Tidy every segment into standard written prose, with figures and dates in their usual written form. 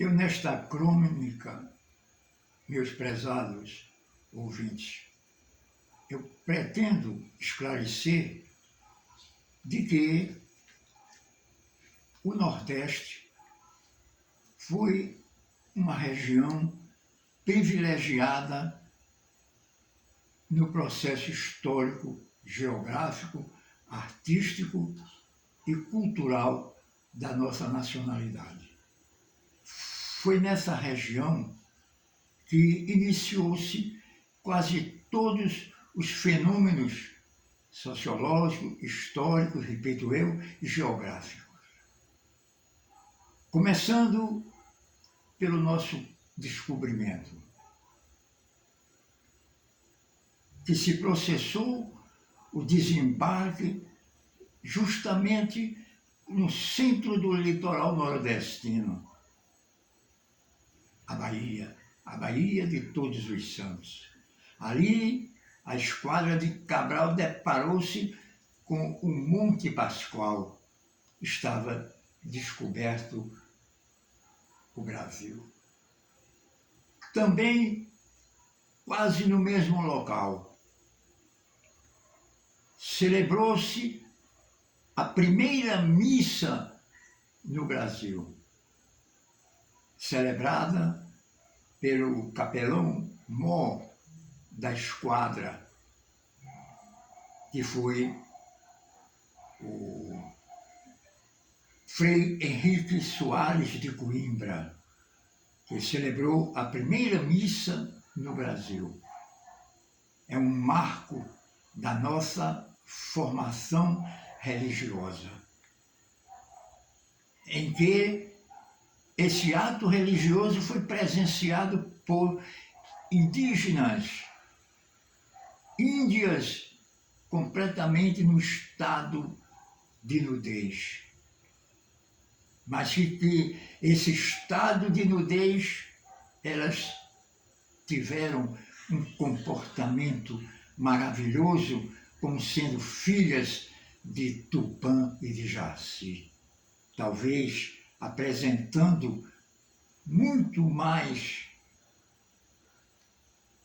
Eu, nesta crônica, meus prezados ouvintes, eu pretendo esclarecer de que o Nordeste foi uma região privilegiada no processo histórico, geográfico, artístico e cultural da nossa nacionalidade. Foi nessa região que iniciou-se quase todos os fenômenos sociológicos, históricos, repito eu, e geográficos. Começando pelo nosso descobrimento, que se processou o desembarque justamente no centro do litoral nordestino, a Baía de Todos os Santos. Ali, a esquadra de Cabral deparou-se com o Monte Pascoal. Estava descoberto o Brasil. Também, quase no mesmo local, celebrou-se a primeira missa no Brasil, celebrada pelo capelão-mor da esquadra, que foi o Frei Henrique Soares de Coimbra, que celebrou a primeira missa no Brasil. É um marco da nossa formação religiosa, em que esse ato religioso foi presenciado por indígenas, índias completamente no estado de nudez. Mas que esse estado de nudez, elas tiveram um comportamento maravilhoso, como sendo filhas de Tupã e de Jaci. Talvez apresentando muito mais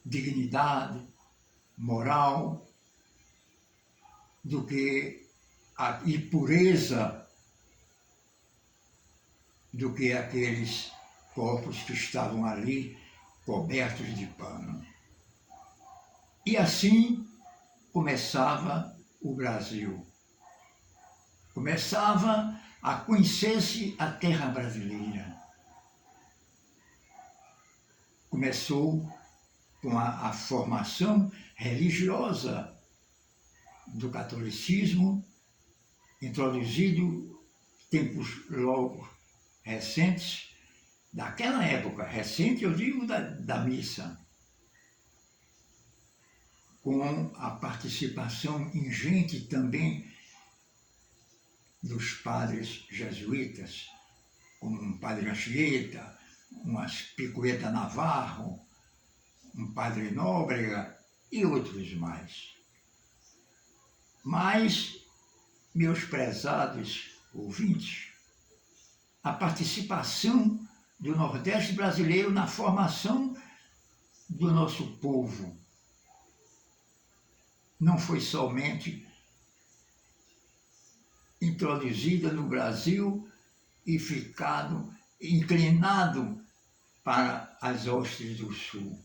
dignidade, moral, do que e pureza do que aqueles corpos que estavam ali cobertos de pano. E assim começava o Brasil. Começava a conhecer-se a terra brasileira. Começou com a formação religiosa do catolicismo, introduzido tempos logo recentes, daquela época, recente eu digo da missa, com a participação ingente também dos padres jesuítas, como um padre Anchieta, um Picueta Navarro, um padre Nóbrega e outros mais. Mas, meus prezados ouvintes, a participação do Nordeste brasileiro na formação do nosso povo não foi somente introduzida no Brasil e ficado inclinado para as hostes do Sul.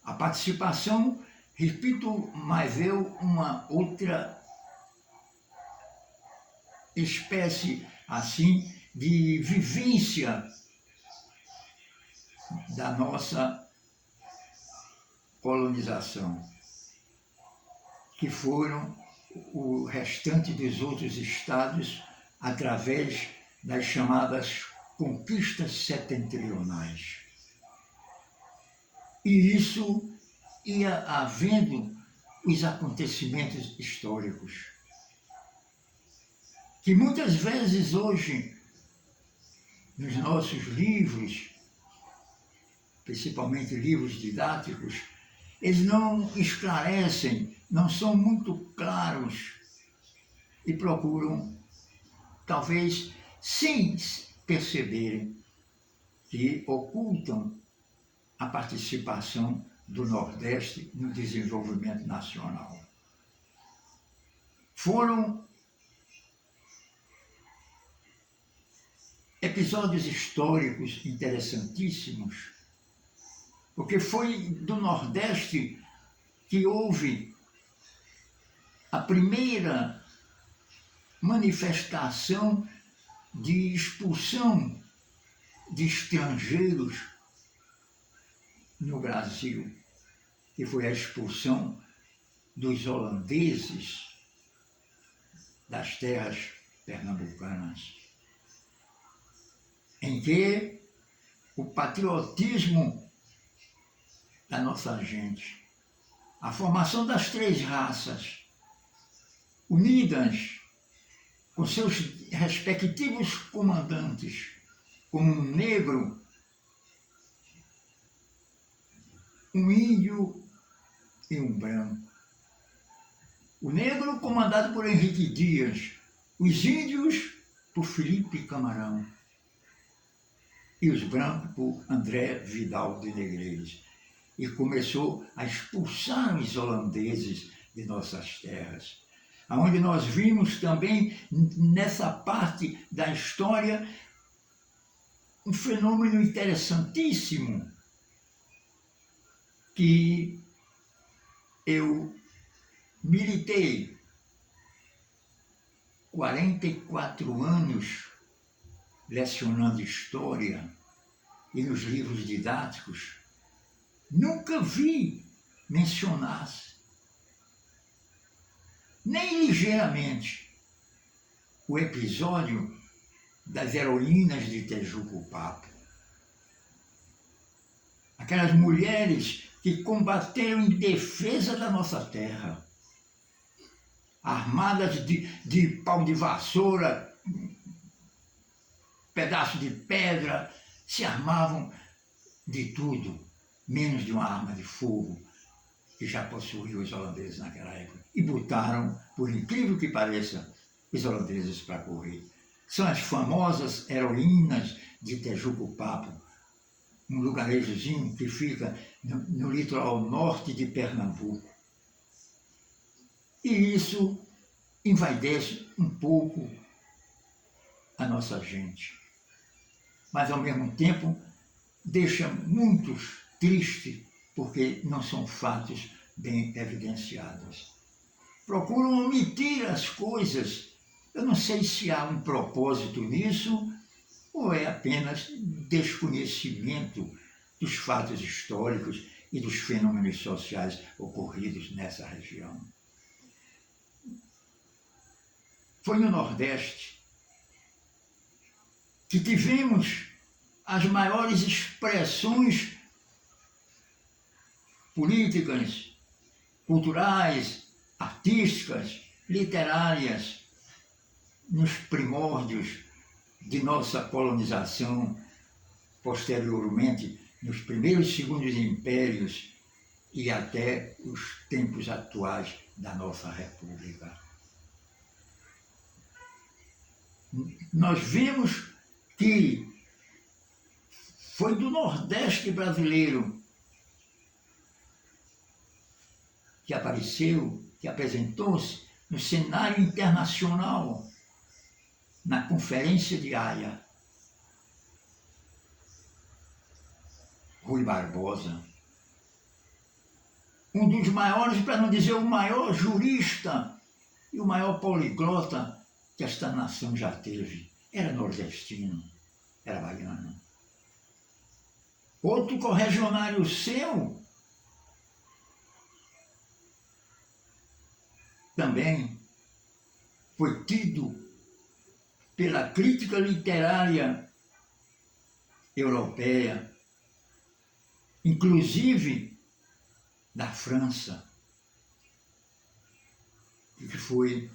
A participação, repito, mas eu, uma outra espécie assim de vivência da nossa colonização, que foram o restante dos outros estados através das chamadas conquistas setentrionais. E isso ia havendo os acontecimentos históricos, que muitas vezes hoje, nos nossos livros, principalmente livros didáticos, eles não esclarecem, não são muito claros e procuram, talvez, sem perceberem que ocultam a participação do Nordeste no desenvolvimento nacional. Foram episódios históricos interessantíssimos, porque foi do Nordeste que houve a primeira manifestação de expulsão de estrangeiros no Brasil, que foi a expulsão dos holandeses das terras pernambucanas, em que o patriotismo da nossa gente, a formação das três raças, unidas com seus respectivos comandantes, como um negro, um índio e um branco. O negro comandado por Henrique Dias, os índios por Felipe Camarão e os brancos por André Vidal de Negreiros. E começou a expulsar os holandeses de nossas terras, onde nós vimos também, nessa parte da história, um fenômeno interessantíssimo que eu militei 44 anos lecionando história e nos livros didáticos, nunca vi mencionar, nem ligeiramente, o episódio das heroínas de Tejuco-Papo. Aquelas mulheres que combateram em defesa da nossa terra, armadas de pau de vassoura, pedaço de pedra, se armavam de tudo, menos de uma arma de fogo, que já possuíam os holandeses naquela época. E botaram, por incrível que pareça, os holandeses para correr. São as famosas heroínas de Tejuco-Papo, um lugarejozinho que fica no litoral norte de Pernambuco. E isso envaidece um pouco a nossa gente. Mas, ao mesmo tempo, deixa muitos tristes, porque não são fatos bem evidenciados. Procuram omitir as coisas. Eu não sei se há um propósito nisso ou é apenas desconhecimento dos fatos históricos e dos fenômenos sociais ocorridos nessa região. Foi no Nordeste que tivemos as maiores expressões políticas, culturais, artísticas, literárias, nos primórdios de nossa colonização, posteriormente nos primeiros e segundos impérios e até os tempos atuais da nossa República. Nós vimos que foi do Nordeste brasileiro que apareceu, que apresentou-se no cenário internacional, na Conferência de Haia. Rui Barbosa, um dos maiores, para não dizer o maior jurista e o maior poliglota que esta nação já teve, era nordestino, era baiano. Outro correligionário seu também foi tido pela crítica literária europeia, inclusive da França, que foi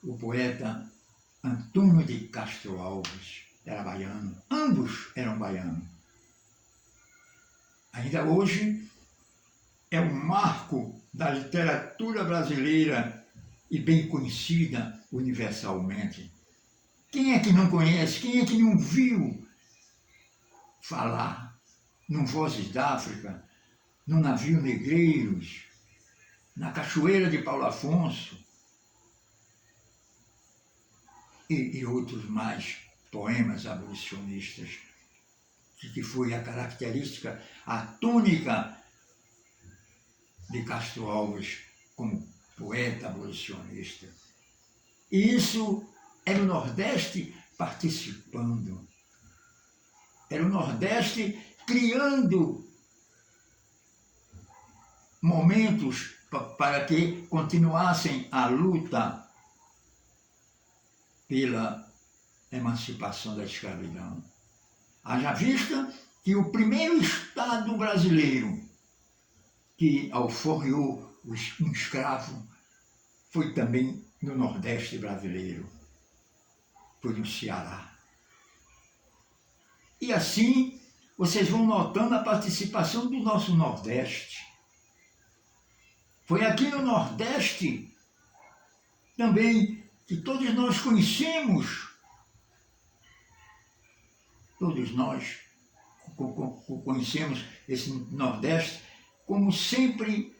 o poeta Antônio de Castro Alves, era baiano. Ambos eram baianos. Ainda hoje é um marco da literatura brasileira e bem conhecida universalmente. Quem é que não conhece? Quem é que não viu falar no Vozes da África, no navio Negreiros, na Cachoeira de Paulo Afonso e outros mais poemas abolicionistas, que foi a característica, a tônica de Castro Alves como poeta abolicionista. E isso era o Nordeste participando. Era o Nordeste criando momentos para que continuassem a luta pela emancipação da escravidão. Haja vista que o primeiro Estado brasileiro que alforriou um escravo foi também no Nordeste brasileiro, foi no Ceará. E assim, vocês vão notando a participação do nosso Nordeste. Foi aqui no Nordeste também que todos nós conhecemos, todos nós conhecemos esse Nordeste como sempre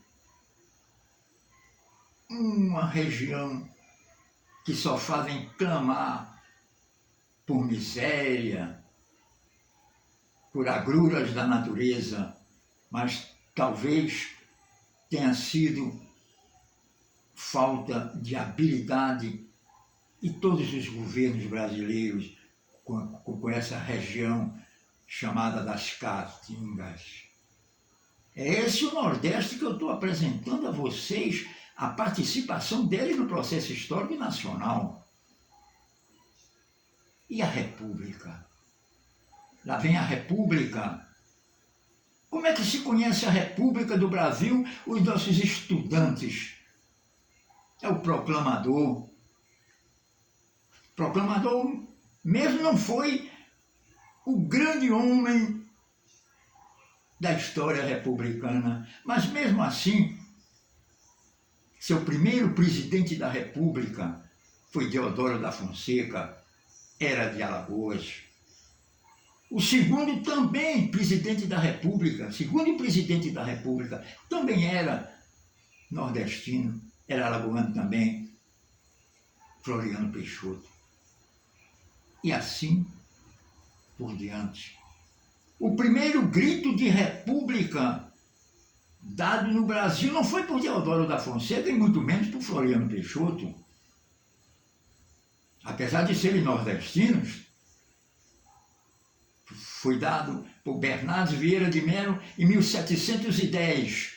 uma região que só fazem clamar por miséria, por agruras da natureza, mas talvez tenha sido falta de habilidade de todos os governos brasileiros com essa região chamada das Caatingas. É esse o Nordeste que eu estou apresentando a vocês, a participação deles no processo histórico nacional. E a República? Lá vem a República. Como é que se conhece a República do Brasil, os nossos estudantes? É o proclamador. Proclamador mesmo não foi o grande homem da história republicana, mas mesmo assim, seu primeiro presidente da República foi Deodoro da Fonseca, era de Alagoas. O segundo também presidente da República, segundo presidente da República, também era nordestino, era alagoano também, Floriano Peixoto. E assim por diante. O primeiro grito de república dado no Brasil não foi por Deodoro da Fonseca e muito menos por Floriano Peixoto. Apesar de serem nordestinos, foi dado por Bernardes Vieira de Melo em 1710,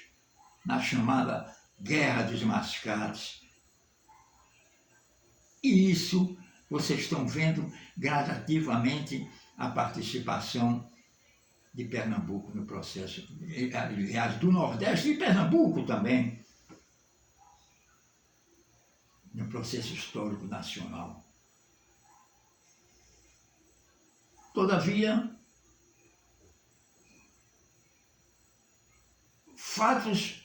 na chamada Guerra dos Mascates. E isso vocês estão vendo gradativamente a participação de Pernambuco no processo, aliás, do Nordeste e Pernambuco também, no processo histórico nacional. Todavia, fatos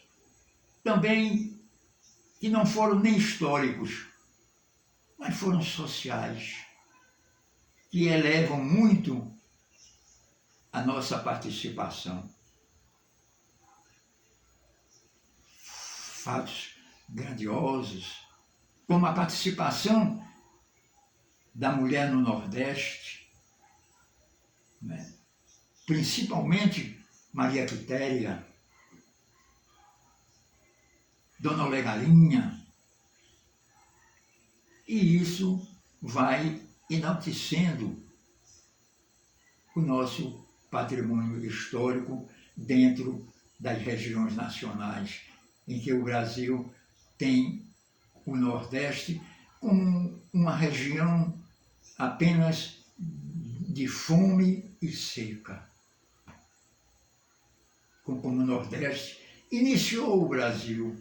também que não foram nem históricos, mas foram sociais, que elevam muito a nossa participação. Fatos grandiosos, como a participação da mulher no Nordeste, né? Principalmente Maria Quitéria, Dona Olegalinha, e isso vai enaltecendo o nosso patrimônio histórico dentro das regiões nacionais, em que o Brasil tem o Nordeste como uma região apenas de fome e seca. Como o Nordeste iniciou o Brasil.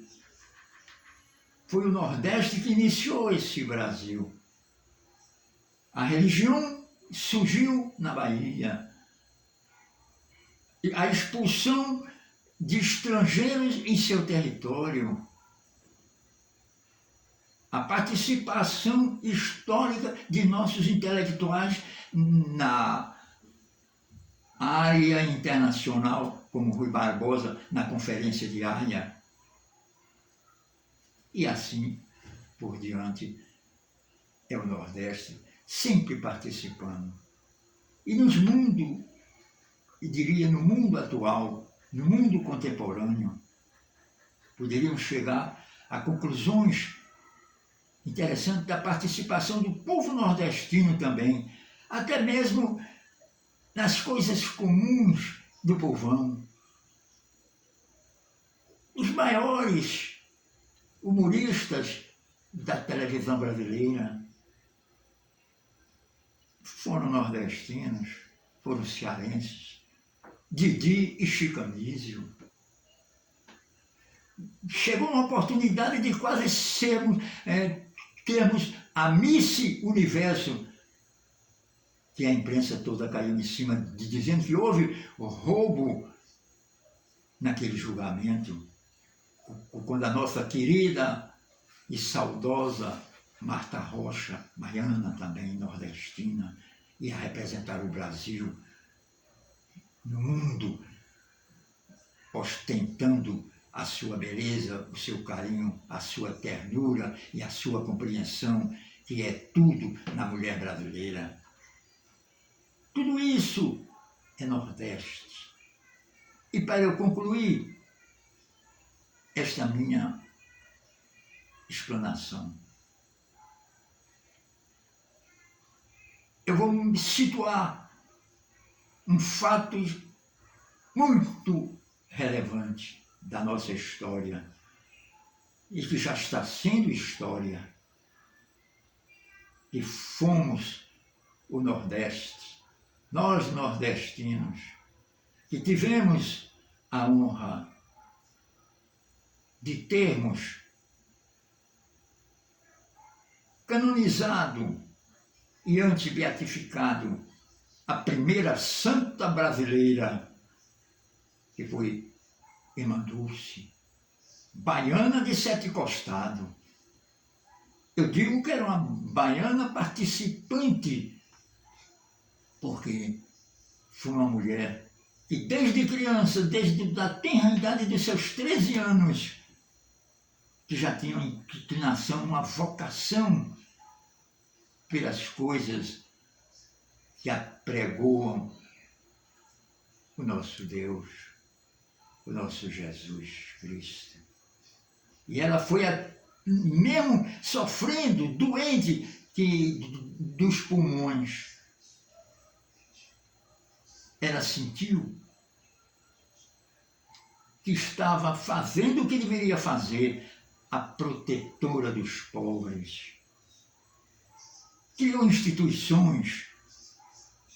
Foi o Nordeste que iniciou esse Brasil. A religião surgiu na Bahia. A expulsão de estrangeiros em seu território. a participação histórica de nossos intelectuais na área internacional, como Rui Barbosa na Conferência de Haia, e assim por diante. É o Nordeste sempre participando. E no mundo atual, no mundo contemporâneo, poderíamos chegar a conclusões interessantes da participação do povo nordestino também, até mesmo nas coisas comuns do povão. Os maiores humoristas da televisão brasileira foram nordestinos, foram cearenses, Didi e Chico Anísio. Chegou uma oportunidade de quase termos a Miss Universo, que a imprensa toda caiu em cima, dizendo que houve roubo naquele julgamento, quando a nossa querida e saudosa Marta Rocha, baiana também, nordestina, ia representar o Brasil no mundo, ostentando a sua beleza, o seu carinho, a sua ternura e a sua compreensão, que é tudo na mulher brasileira. Tudo isso é Nordeste. E para eu concluir esta minha explanação, eu vou me situar um fato muito relevante da nossa história e que já está sendo história. E fomos o Nordeste, nós nordestinos, que tivemos a honra de termos canonizado e antebeatificado a primeira santa brasileira, que foi Irmã Dulce, baiana de Sete Costados. Eu digo que era uma baiana participante, porque foi uma mulher que desde criança, desde a tenra idade dos seus 13 anos, que já tinha uma inclinação, uma vocação pelas coisas que apregoam o nosso Deus, o nosso Jesus Cristo. E ela foi, mesmo sofrendo, doente dos pulmões, ela sentiu que estava fazendo o que deveria fazer, a protetora dos pobres. Criou instituições,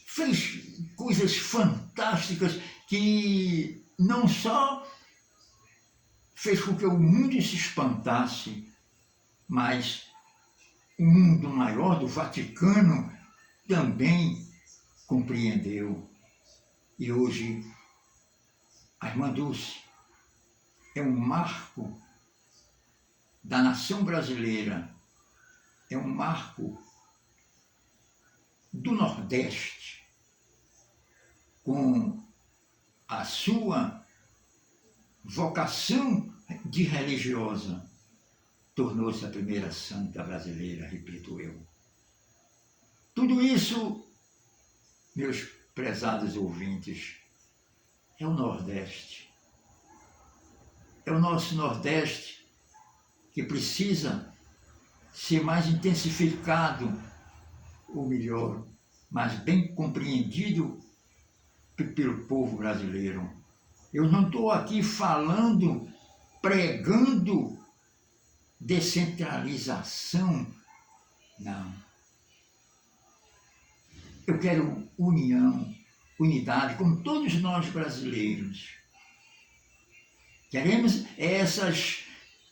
fez coisas fantásticas que não só fez com que o mundo se espantasse, mas o mundo maior do Vaticano também compreendeu. E hoje a Irmã Dulce é um marco da nação brasileira, é um marco do Nordeste, com a sua vocação de religiosa, tornou-se a primeira santa brasileira, repito eu. Tudo isso, meus prezados ouvintes, é o Nordeste. É o nosso Nordeste que precisa ser mais intensificado, ou melhor, mais bem compreendido pelo povo brasileiro. Eu não estou aqui falando, pregando descentralização, não. Eu quero união, unidade, como todos nós brasileiros. Queremos essas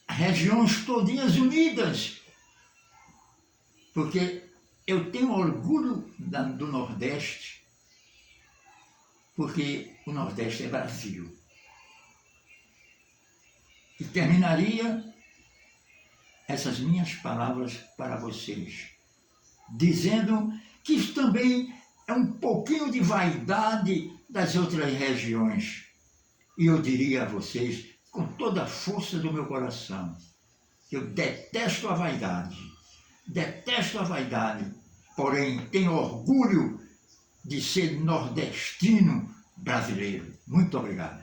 regiões todinhas unidas, porque eu tenho orgulho do Nordeste, porque o Nordeste é Brasil. E terminaria essas minhas palavras para vocês, dizendo que isso também é um pouquinho de vaidade das outras regiões. E eu diria a vocês, com toda a força do meu coração, que eu detesto a vaidade, porém tenho orgulho de ser nordestino brasileiro. Muito obrigado.